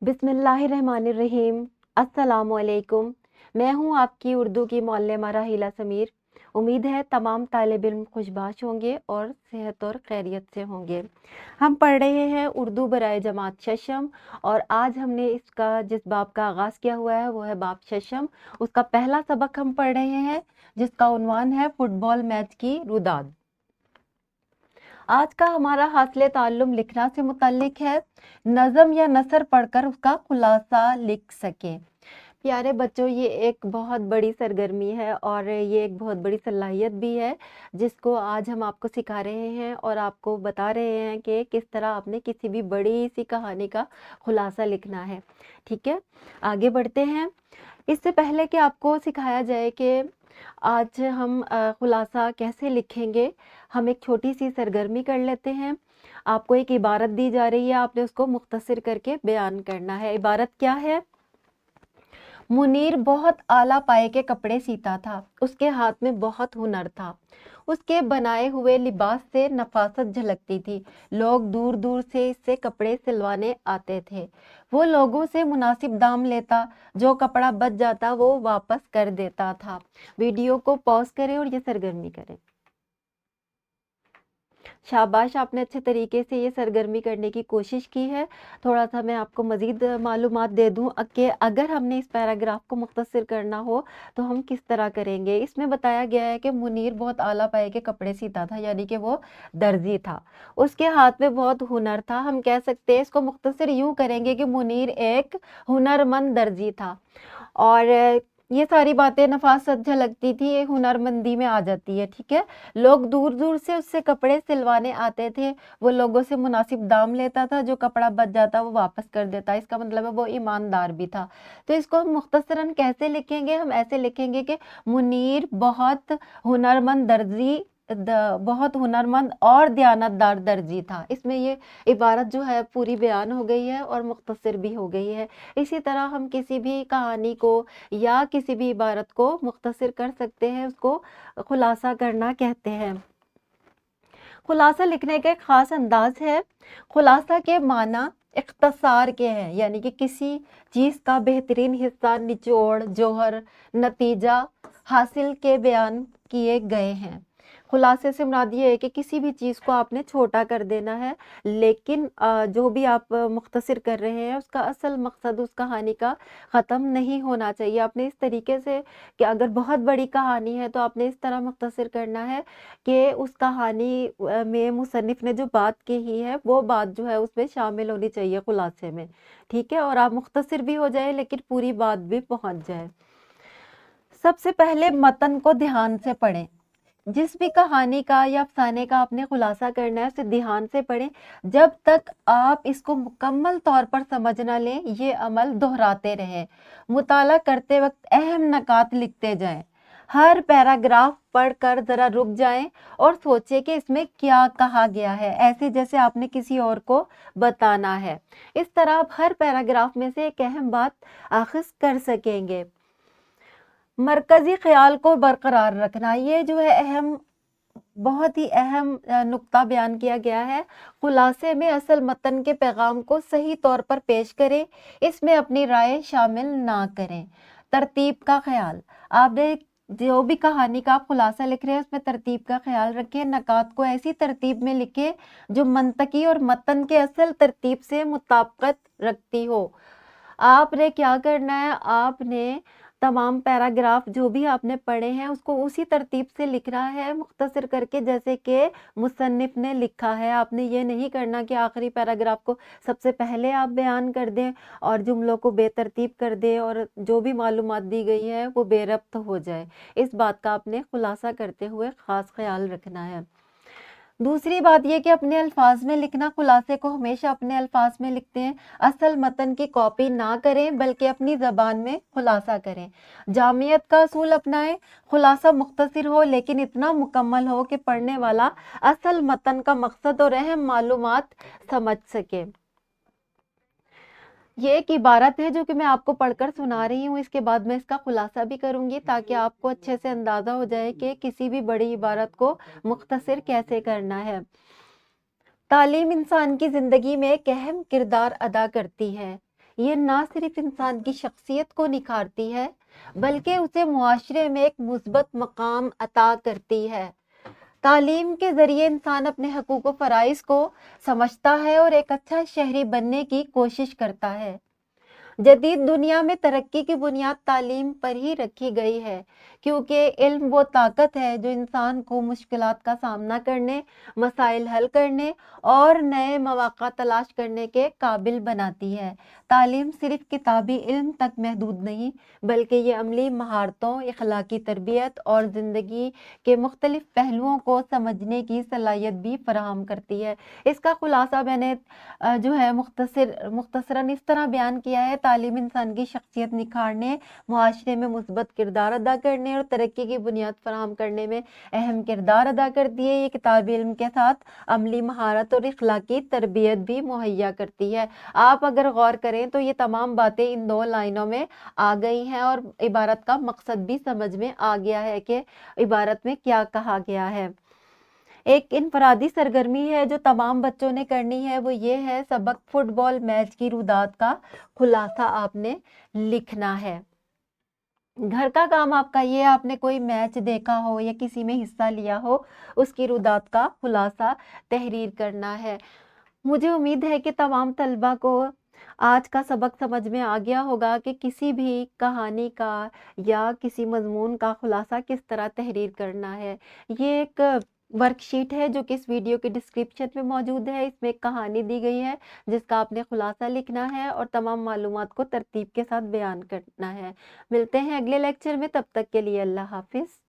बिस्मिल्लाहिर्रहमानिर्रहीम। अस्सलामुअलैकुम। मैं हूँ आपकी उर्दू की मौल्लमा राहिला समीर। उम्मीद है तमाम तालिब इल्म खुशबाश होंगे और सेहत और खैरियत से होंगे। हम पढ़ रहे हैं उर्दू बराए जमात शशम, और आज हमने इसका जिस बाब का आगाज़ किया हुआ है वो है बाब शशम। उसका पहला सबक हम पढ़ रहे हैं जिसका उन्वान है फुटबॉल मैच की रुदाद। आज का हमारा हासिल ताल्लुम लिखना से मुतल्लिक है। नज़म या नसर पढ़कर उसका खुलासा लिख सकें। प्यारे बच्चों, ये एक बहुत बड़ी सरगर्मी है और ये एक बहुत बड़ी सलाहियत भी है जिसको आज हम आपको सिखा रहे हैं और आपको बता रहे हैं कि किस तरह आपने किसी भी बड़ी सी कहानी का खुलासा लिखना है। ठीक है, आगे बढ़ते हैं। इससे पहले कि आपको सिखाया जाए कि आज हम खुलासा कैसे लिखेंगे, हम एक छोटी सी सरगर्मी कर लेते हैं। आपको एक इबारत दी जा रही है, आपने उसको मुख्तसर करके बयान करना है। इबारत क्या है? मुनीर बहुत आला पाए के कपड़े सीता था, उसके हाथ में बहुत हुनर था। उसके बनाए हुए लिबास से नफासत झलकती थी। लोग दूर दूर से इससे कपड़े सिलवाने आते थे। वो लोगों से मुनासिब दाम लेता, जो कपड़ा बच जाता वो वापस कर देता था। वीडियो को पॉज करें और ये सरगर्मी करें। शाबाश, आपने अच्छे तरीके से ये सरगर्मी करने की कोशिश की है। थोड़ा सा मैं आपको मज़ीद मालूमात दे दूँ कि अगर हमने इस पैराग्राफ को मुख्तसर करना हो तो हम किस तरह करेंगे। इसमें बताया गया है कि मुनीर बहुत आला पाए के कपड़े सीता था, यानी कि वो दर्जी था। उसके हाथ में बहुत हुनर था। हम कह सकते हैं, इसको मुख्तसर यूँ करेंगे कि मुनीर एक हुनरमंद दर्जी था। और ये सारी बातें नफासत झलकती थी, ये हुनरमंदी में आ जाती है। ठीक है, लोग दूर दूर से उससे कपड़े सिलवाने आते थे। वो लोगों से मुनासिब दाम लेता था, जो कपड़ा बच जाता वो वापस कर देता। इसका मतलब है वो ईमानदार भी था। तो इसको हम मुख्तसरन कैसे लिखेंगे? हम ऐसे लिखेंगे कि मुनीर बहुत हुनरमंद दर्जी बहुत हुनरमंद और दयानतदार दर्जी था। इसमें ये इबारत जो है पूरी बयान हो गई है और मुख्तसर भी हो गई है। इसी तरह हम किसी भी कहानी को या किसी भी इबारत को मुख्तसर कर सकते हैं, उसको खुलासा करना कहते हैं। खुलासा लिखने का एक ख़ास अंदाज है। खुलासा के माना इख्तसार के हैं, यानी कि किसी चीज़ का बेहतरीन हिस्सा, निचोड़, जौहर, नतीजा हासिल के बयान किए गए हैं। खुलासे से मुराद ये है कि किसी भी चीज़ को आपने छोटा कर देना है, लेकिन जो भी आप मुख्तसर कर रहे हैं उसका असल मकसद उस कहानी का ख़त्म नहीं होना चाहिए। आपने इस तरीके से, कि अगर बहुत बड़ी कहानी है तो आपने इस तरह मुख्तसर करना है कि उस कहानी में मुसन्निफ ने जो बात कही है वो बात जो है उसमें शामिल होनी चाहिए खुलासे में। ठीक है, और आप मुख्तसर भी हो जाए लेकिन पूरी बात भी पहुंच जाए। सबसे पहले मतन को ध्यान से पढ़ें। जिस भी कहानी का या अफसाने का आपने खुलासा करना है उसे ध्यान से पढ़ें। जब तक आप इसको मुकम्मल तौर पर समझ ना लें, ये अमल दोहराते रहें। मुताला करते वक्त अहम नकात लिखते जाएं। हर पैराग्राफ पढ़कर जरा रुक जाएं और सोचें कि इसमें क्या कहा गया है, ऐसे जैसे आपने किसी और को बताना है। इस तरह आप हर पैराग्राफ में से एक अहम बात आखिज कर सकेंगे। मरकजी ख्याल को बरकरार रखना, ये जो है बहुत ही अहम नुक्ता बयान किया गया है। खुलासे में असल मतन के पैगाम को सही तौर पर पेश करें, इसमें अपनी राय शामिल ना करें। तरतीब का ख्याल, आपने जो भी कहानी का आप खुलासा लिख रहे हैं उसमें तरतीब का ख्याल रखें। नकात को ऐसी तरतीब में लिखें जो मंतकी और मतन के असल तरतीब से मुताबिकत रखती हो। आपने क्या करना है, आपने तमाम पैराग्राफ जो भी आपने पढ़े हैं उसको उसी तरतीब से लिख रहा है, मुख्तसर करके, जैसे कि मुसन्निफ ने लिखा है। आपने ये नहीं करना कि आखिरी पैराग्राफ को सबसे पहले आप बयान कर दें और जुमलों को बेतरतीब कर दें और जो भी मालूमात दी गई है वो बेरब्त हो जाए। इस बात का आपने खुलासा करते हुए ख़ास ख्याल रखना है। दूसरी बात यह कि अपने अल्फाज में लिखना, खुलासे को हमेशा अपने अल्फाज में लिखते हैं। असल मतन की कॉपी ना करें बल्कि अपनी ज़बान में खुलासा करें। जामियत का असूल अपनाएं। खुलासा मुख्तसर हो लेकिन इतना मुकम्मल हो कि पढ़ने वाला असल मतन का मकसद और अहम मालूमात समझ सके। ये एक इबारत है जो कि मैं आपको पढ़कर सुना रही हूँ, इसके बाद मैं इसका खुलासा भी करूँगी ताकि आपको अच्छे से अंदाज़ा हो जाए कि किसी भी बड़ी इबारत को मुख्तसर कैसे करना है। तालीम इंसान की ज़िंदगी में एक अहम किरदार अदा करती है। یہ نہ صرف انسان کی شخصیت کو نکھارتی ہے بلکہ اسے معاشرے میں ایک مثبت مقام عطا کرتی ہے۔ تعلیم کے ذریعے انسان اپنے حقوق و فرائض کو سمجھتا ہے اور ایک اچھا شہری بننے کی کوشش کرتا ہے۔ جدید دنیا میں ترقی کی بنیاد تعلیم پر ہی رکھی گئی ہے، کیونکہ علم وہ طاقت ہے جو انسان کو مشکلات کا سامنا کرنے، مسائل حل کرنے اور نئے مواقع تلاش کرنے کے قابل بناتی ہے۔ تعلیم صرف کتابی علم تک محدود نہیں، بلکہ یہ عملی مہارتوں، اخلاقی تربیت اور زندگی کے مختلف پہلوؤں کو سمجھنے کی صلاحیت بھی فراہم کرتی ہے۔ اس کا خلاصہ میں نے جو ہے مختصراً اس طرح بیان کیا ہے: تعلیم انسان کی شخصیت نکھارنے، معاشرے میں مثبت کردار ادا کرنے اور ترقی کی بنیاد فراہم کرنے میں اہم کردار ادا کرتی ہے۔ یہ کتابی علم کے ساتھ عملی مہارت اور اخلاقی تربیت بھی مہیا کرتی ہے۔ آپ اگر غور کریں تو یہ تمام باتیں ان 2 لائنوں میں آ گئی ہیں اور عبارت کا مقصد بھی سمجھ میں آ گیا ہے کہ عبارت میں کیا کہا گیا ہے۔ ایک انفرادی سرگرمی ہے جو تمام بچوں نے کرنی ہے، وہ یہ ہے: سبق فٹ بال میچ کی رودات کا خلاصہ آپ نے لکھنا ہے۔ گھر کا کام آپ کا یہ ہے، آپ نے کوئی میچ دیکھا ہو یا کسی میں حصہ لیا ہو، اس کی رودات کا خلاصہ تحریر کرنا ہے۔ مجھے امید ہے کہ تمام طلبہ کو آج کا سبق سمجھ میں آ گیا ہوگا کہ کسی بھی کہانی کا یا کسی مضمون کا خلاصہ کس طرح تحریر کرنا ہے۔ یہ ایک ورک شیٹ ہے جو کہ اس ویڈیو کے ڈسکرپشن میں موجود ہے۔ اس میں ایک کہانی دی گئی ہے جس کا آپ نے خلاصہ لکھنا ہے اور تمام معلومات کو ترتیب کے ساتھ بیان کرنا ہے۔ ملتے ہیں اگلے لیکچر میں، تب تک کے لیے اللہ حافظ۔